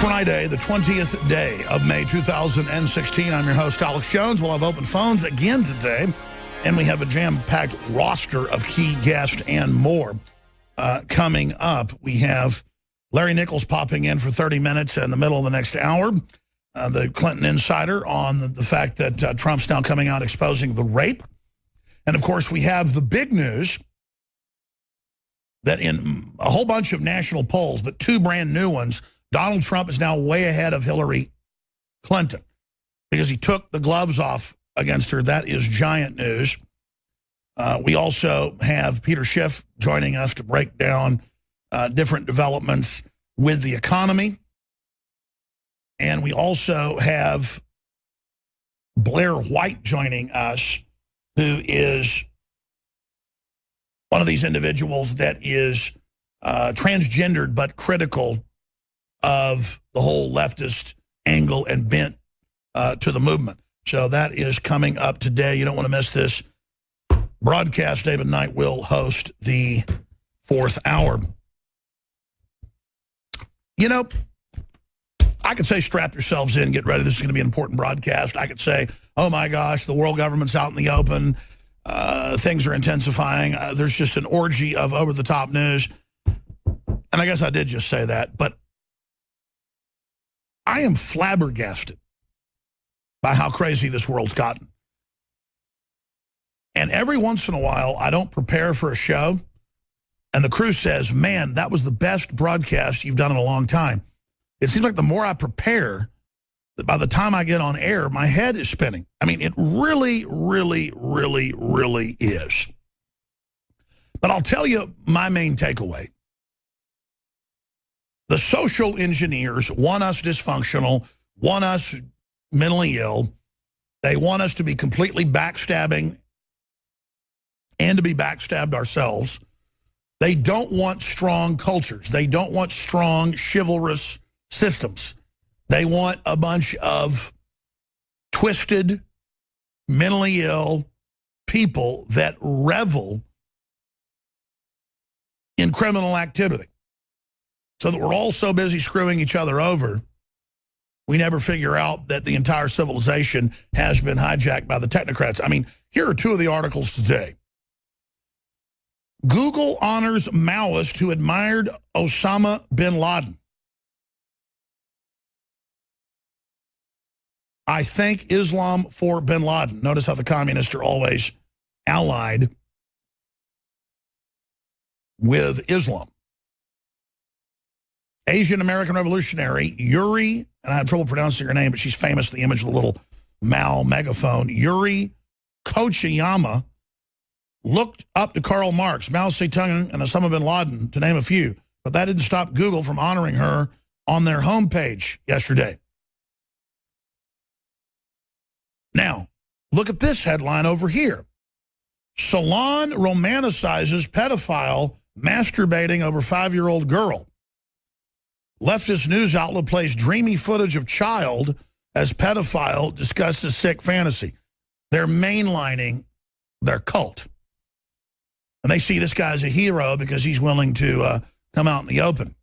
Friday, the 20th day of May 2016. I'm your host, Alex Jones. We'll have open phones again today, and we have a jam-packed roster of key guests and more coming up. We have Larry Nichols popping in for 30 minutes in the middle of the next hour, the Clinton insider on the fact that Trump's now coming out exposing the rape. And, of course, we have the big news that in a whole bunch of national polls, but two brand new ones, Donald Trump is now way ahead of Hillary Clinton because he took the gloves off against her. That is giant news. We also have Peter Schiff joining us to break down different developments with the economy. And we also have Blair White joining us, who is one of these individuals that is transgendered but critical of the whole leftist angle and bent to the movement. So that is coming up today. You don't want to miss this broadcast. David Knight will host the fourth hour. You know, I could say strap yourselves in, get ready. This is going to be an important broadcast. I could say, oh my gosh, the world government's out in the open. Things are intensifying. There's just an orgy of over-the-top news. And I guess I did just say that, but I am flabbergasted by how crazy this world's gotten. And every once in a while, I don't prepare for a show, and the crew says, man, that was the best broadcast you've done in a long time. It seems like the more I prepare, that by the time I get on air, my head is spinning. I mean, it really, really, really, really is. But I'll tell you my main takeaway. The social engineers want us dysfunctional, want us mentally ill. They want us to be completely backstabbing and to be backstabbed ourselves. They don't want strong cultures. They don't want strong, chivalrous systems. They want a bunch of twisted, mentally ill people that revel in criminal activity. So that we're all so busy screwing each other over, we never figure out that the entire civilization has been hijacked by the technocrats. I mean, here are two of the articles today. Google honors Maoist who admired Osama bin Laden. I thank Islam for bin Laden. Notice how the communists are always allied with Islam. Asian American revolutionary Yuri, and I have trouble pronouncing her name, but she's famous, the image of the little Mao megaphone. Yuri Kochiyama looked up to Karl Marx, Mao Zedong, and Osama bin Laden, to name a few. But that didn't stop Google from honoring her on their homepage yesterday. Now, look at this headline over here. Salon romanticizes pedophile masturbating over 5-year-old girl. Leftist news outlet plays dreamy footage of child as pedophile discusses sick fantasy. They're mainlining their cult. And they see this guy as a hero because he's willing to come out in the open.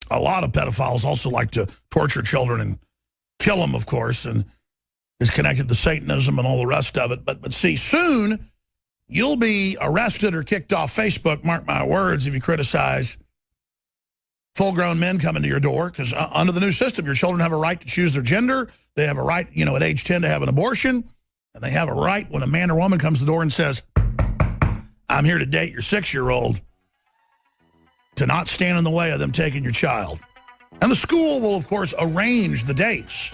A lot of pedophiles also like to torture children and kill them, of course, and is connected to Satanism and all the rest of it. But see, soon you'll be arrested or kicked off Facebook, mark my words, if you criticize full-grown men coming to your door, because under the new system, your children have a right to choose their gender. They have a right, you know, at age 10 to have an abortion. And they have a right when a man or woman comes to the door and says, I'm here to date your 6-year-old, to not stand in the way of them taking your child. And the school will, of course, arrange the dates.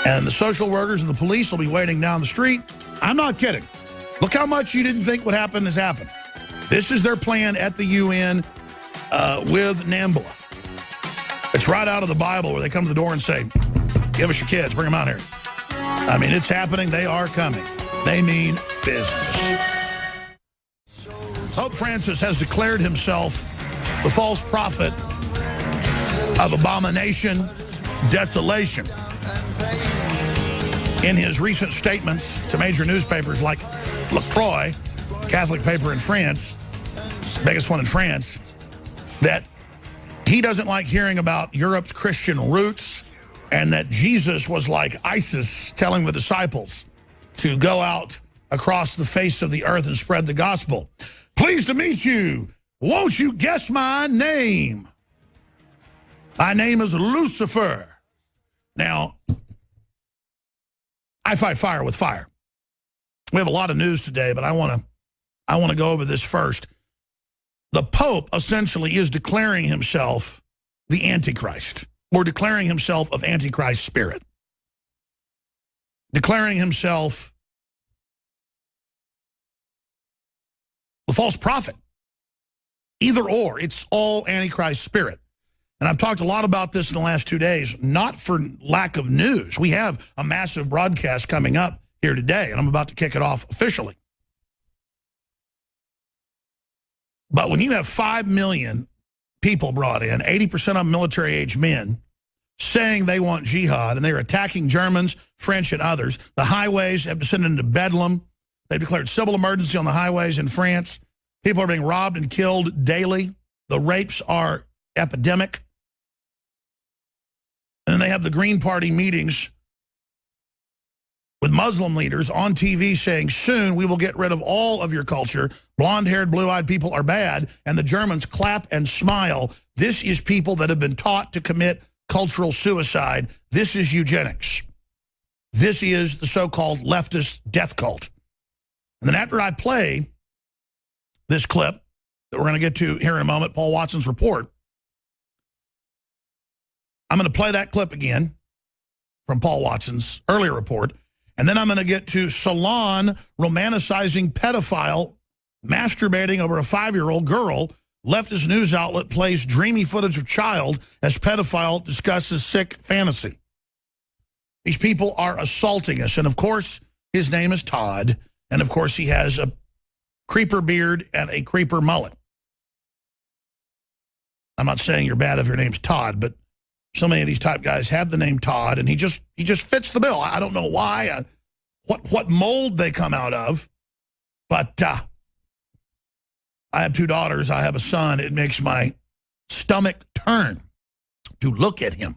And the social workers and the police will be waiting down the street. I'm not kidding. Look how much you didn't think would happen has happened. This is their plan at the UN with NAMBLA. It's right out of the Bible where they come to the door and say, give us your kids, bring them out here. I mean, it's happening. They are coming. They mean business. Pope Francis has declared himself the false prophet of abomination, desolation. In his recent statements to major newspapers like La Croix, Catholic paper in France, biggest one in France, that He doesn't like hearing about Europe's Christian roots and that Jesus was like ISIS telling the disciples to go out across the face of the earth and spread the gospel. Pleased to meet you. Won't you guess my name? My name is Lucifer. Now, I fight fire with fire. We have a lot of news today, but I want to go over this first. The Pope essentially is declaring himself the Antichrist, or declaring himself of Antichrist spirit, declaring himself the false prophet. Either or, it's all Antichrist spirit. And I've talked a lot about this in the last 2 days, not for lack of news. We have a massive broadcast coming up here today, and I'm about to kick it off officially. But when you have 5 million people brought in, 80% of them military-age men, saying they want jihad, and they're attacking Germans, French, and others, the highways have descended into bedlam. They've declared civil emergency on the highways in France. People are being robbed and killed daily. The rapes are epidemic. And then they have the Green Party meetings with Muslim leaders on TV saying, soon we will get rid of all of your culture. Blonde-haired, blue-eyed people are bad. And the Germans clap and smile. This is people that have been taught to commit cultural suicide. This is eugenics. This is the so-called leftist death cult. And then after I play this clip that we're going to get to here in a moment, Paul Watson's report, I'm going to play that clip again from Paul Watson's earlier report. And then I'm going to get to Salon romanticizing pedophile masturbating over a 5-year-old girl. Leftist news outlet plays dreamy footage of child as pedophile discusses sick fantasy. These people are assaulting us. And, of course, his name is Todd. And, of course, he has a creeper beard and a creeper mullet. I'm not saying you're bad if your name's Todd, but so many of these type guys have the name Todd, and he just fits the bill. I don't know why, what mold they come out of, but I have 2 daughters. I have a son. It makes my stomach turn to look at him.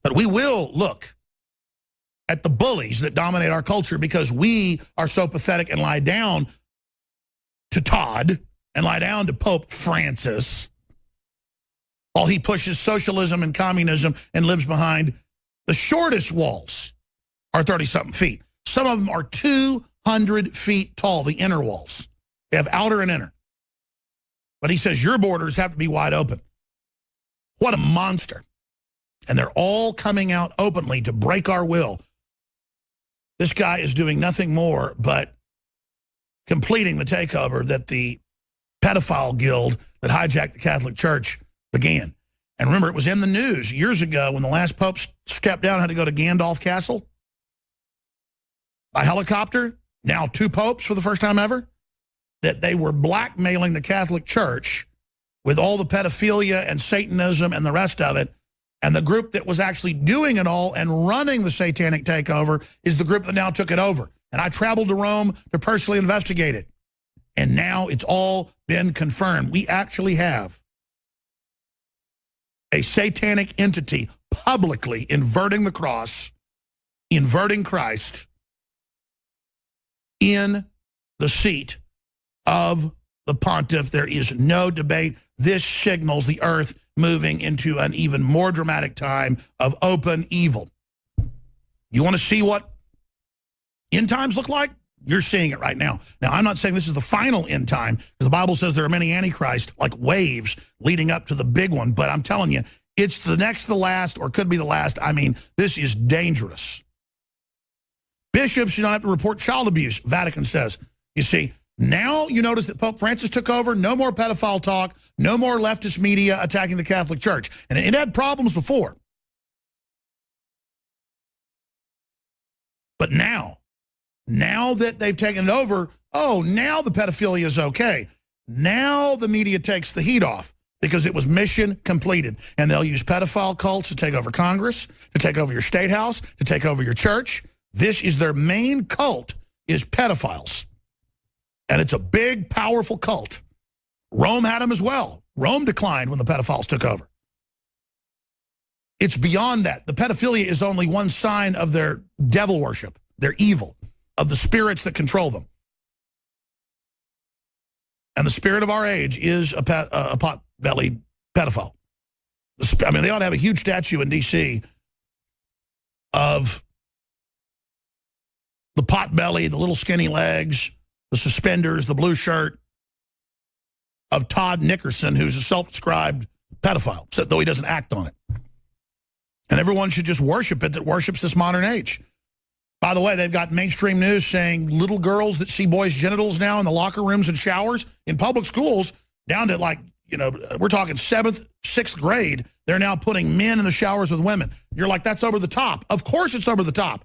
But we will look at the bullies that dominate our culture because we are so pathetic and lie down to Todd and lie down to Pope Francis while he pushes socialism and communism and lives behind the shortest walls are 30-something feet. Some of them are 200 feet tall, the inner walls. They have outer and inner. But he says your borders have to be wide open. What a monster. And they're all coming out openly to break our will. This guy is doing nothing more but completing the takeover that the pedophile guild that hijacked the Catholic Church began. And remember, it was in the news years ago when the last pope stepped down and had to go to Gandalf Castle by helicopter. Now 2 popes for the first time ever. That they were blackmailing the Catholic Church with all the pedophilia and Satanism and the rest of it. And the group that was actually doing it all and running the satanic takeover is the group that now took it over. And I traveled to Rome to personally investigate it. And now it's all been confirmed. We actually have a satanic entity publicly inverting the cross, inverting Christ in the seat of the pontiff. There is no debate. This signals the earth moving into an even more dramatic time of open evil. You want to see what end times look like? You're seeing it right now. Now, I'm not saying this is the final end time, because the Bible says there are many antichrists, like waves, leading up to the big one. But I'm telling you, it's the next to the last, or could be the last. I mean, this is dangerous. Bishops should not have to report child abuse, Vatican says. You see, now you notice that Pope Francis took over. No more pedophile talk. No more leftist media attacking the Catholic Church. And it had problems before. But now that they've taken it over, oh, now the pedophilia is okay. Now the media takes the heat off because it was mission completed. And they'll use pedophile cults to take over Congress, to take over your state house, to take over your church. This is their main cult, is pedophiles. And it's a big, powerful cult. Rome had them as well. Rome declined when the pedophiles took over. It's beyond that. The pedophilia is only one sign of their devil worship, their evil, of the spirits that control them. And the spirit of our age is a pot-bellied pedophile. I mean, they ought to have a huge statue in D.C. of the pot belly, the little skinny legs, the suspenders, the blue shirt of Todd Nickerson, who's a self-described pedophile, though he doesn't act on it. And everyone should just worship it that worships this modern age. By the way, they've got mainstream news saying little girls that see boys' genitals now in the locker rooms and showers in public schools, down to like, you know, we're talking 7th, 6th grade, they're now putting men in the showers with women. You're like, that's over the top. Of course it's over the top.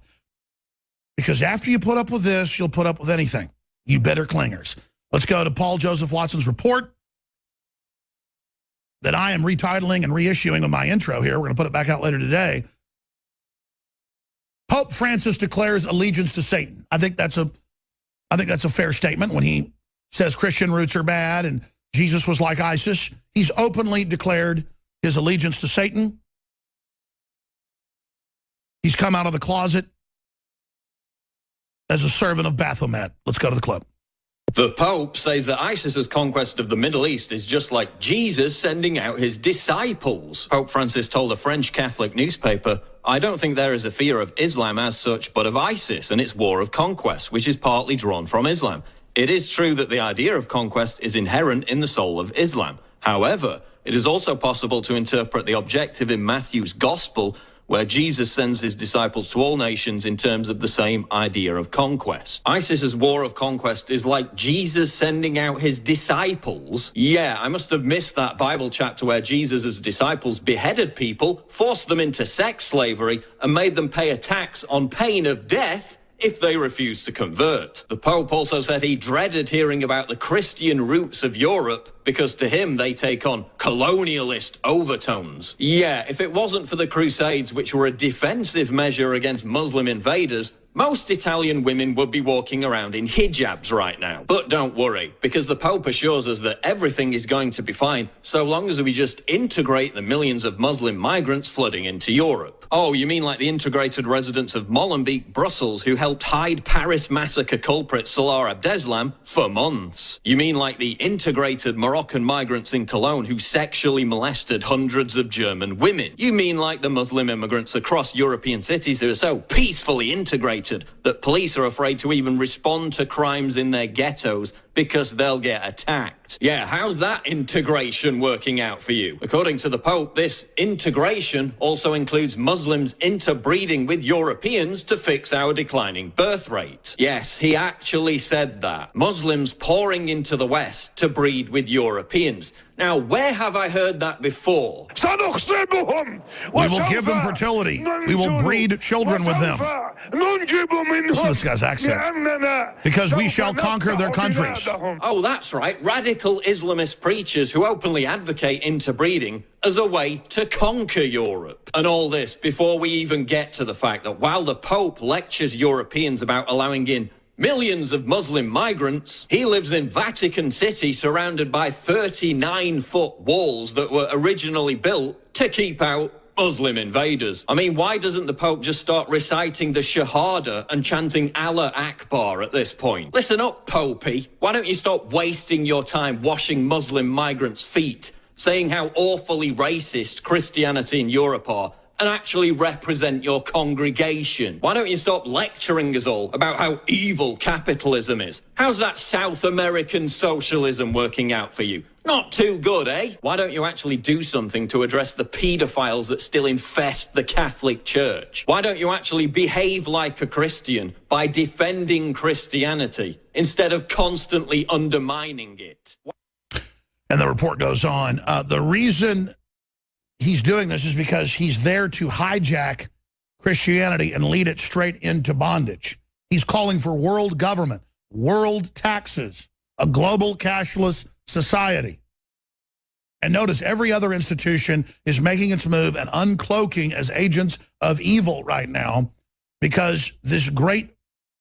Because after you put up with this, you'll put up with anything. You better clingers. Let's go to Paul Joseph Watson's report that I am retitling and reissuing with my intro here. We're going to put it back out later today. Pope Francis declares allegiance to Satan. I think that's a fair statement when he says Christian roots are bad and Jesus was like ISIS. He's openly declared his allegiance to Satan. He's come out of the closet as a servant of Baphomet. Let's go to the clip. The Pope says that ISIS's conquest of the Middle East is just like Jesus sending out his disciples. Pope Francis told a French Catholic newspaper, "I don't think there is a fear of Islam as such, but of ISIS and its war of conquest, which is partly drawn from Islam. It is true that the idea of conquest is inherent in the soul of Islam. However, it is also possible to interpret the objective in Matthew's Gospel, where Jesus sends his disciples to all nations in terms of the same idea of conquest. ISIS's war of conquest is like Jesus sending out his disciples. Yeah, I must have missed that Bible chapter where Jesus' disciples beheaded people, forced them into sex slavery, and made them pay a tax on pain of death if they refused to convert. The Pope also said he dreaded hearing about the Christian roots of Europe because to him they take on colonialist overtones. Yeah, if it wasn't for the Crusades, which were a defensive measure against Muslim invaders, most Italian women would be walking around in hijabs right now. But don't worry, because the Pope assures us that everything is going to be fine so long as we just integrate the millions of Muslim migrants flooding into Europe. Oh, you mean like the integrated residents of Molenbeek, Brussels, who helped hide Paris massacre culprit Salah Abdeslam for months? You mean like the integrated Moroccan migrants in Cologne who sexually molested hundreds of German women? You mean like the Muslim immigrants across European cities who are so peacefully integrated that police are afraid to even respond to crimes in their ghettos because they'll get attacked? Yeah, how's that integration working out for you? According to the Pope, this integration also includes Muslims interbreeding with Europeans to fix our declining birth rate. Yes, he actually said that. Muslims pouring into the West to breed with Europeans. Now, where have I heard that before? We will give them fertility. We will breed children with them. Listen to this guy's accent. Because we shall conquer their countries. Oh, that's right. Radical Islamist preachers who openly advocate interbreeding as a way to conquer Europe. And all this before we even get to the fact that while the Pope lectures Europeans about allowing in millions of Muslim migrants, he lives in Vatican City surrounded by 39-foot walls that were originally built to keep out Muslim invaders. I mean, why doesn't the Pope just start reciting the Shahada and chanting Allah Akbar at this point? Listen up, Popey. Why don't you stop wasting your time washing Muslim migrants' feet, saying how awfully racist Christianity in Europe are, and actually represent your congregation? Why don't you stop lecturing us all about how evil capitalism is? How's that South American socialism working out for you? Not too good, eh? Why don't you actually do something to address the pedophiles that still infest the Catholic Church? Why don't you actually behave like a Christian by defending Christianity instead of constantly undermining it? And the report goes on. The reason he's doing this is because he's there to hijack Christianity and lead it straight into bondage. He's calling for world government, world taxes, a global cashless society. And notice every other institution is making its move and uncloaking as agents of evil right now because this great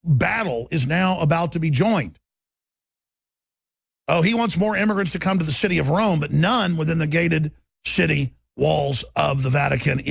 battle is now about to be joined. Oh, he wants more immigrants to come to the city of Rome, but none within the gated city walls of the Vatican.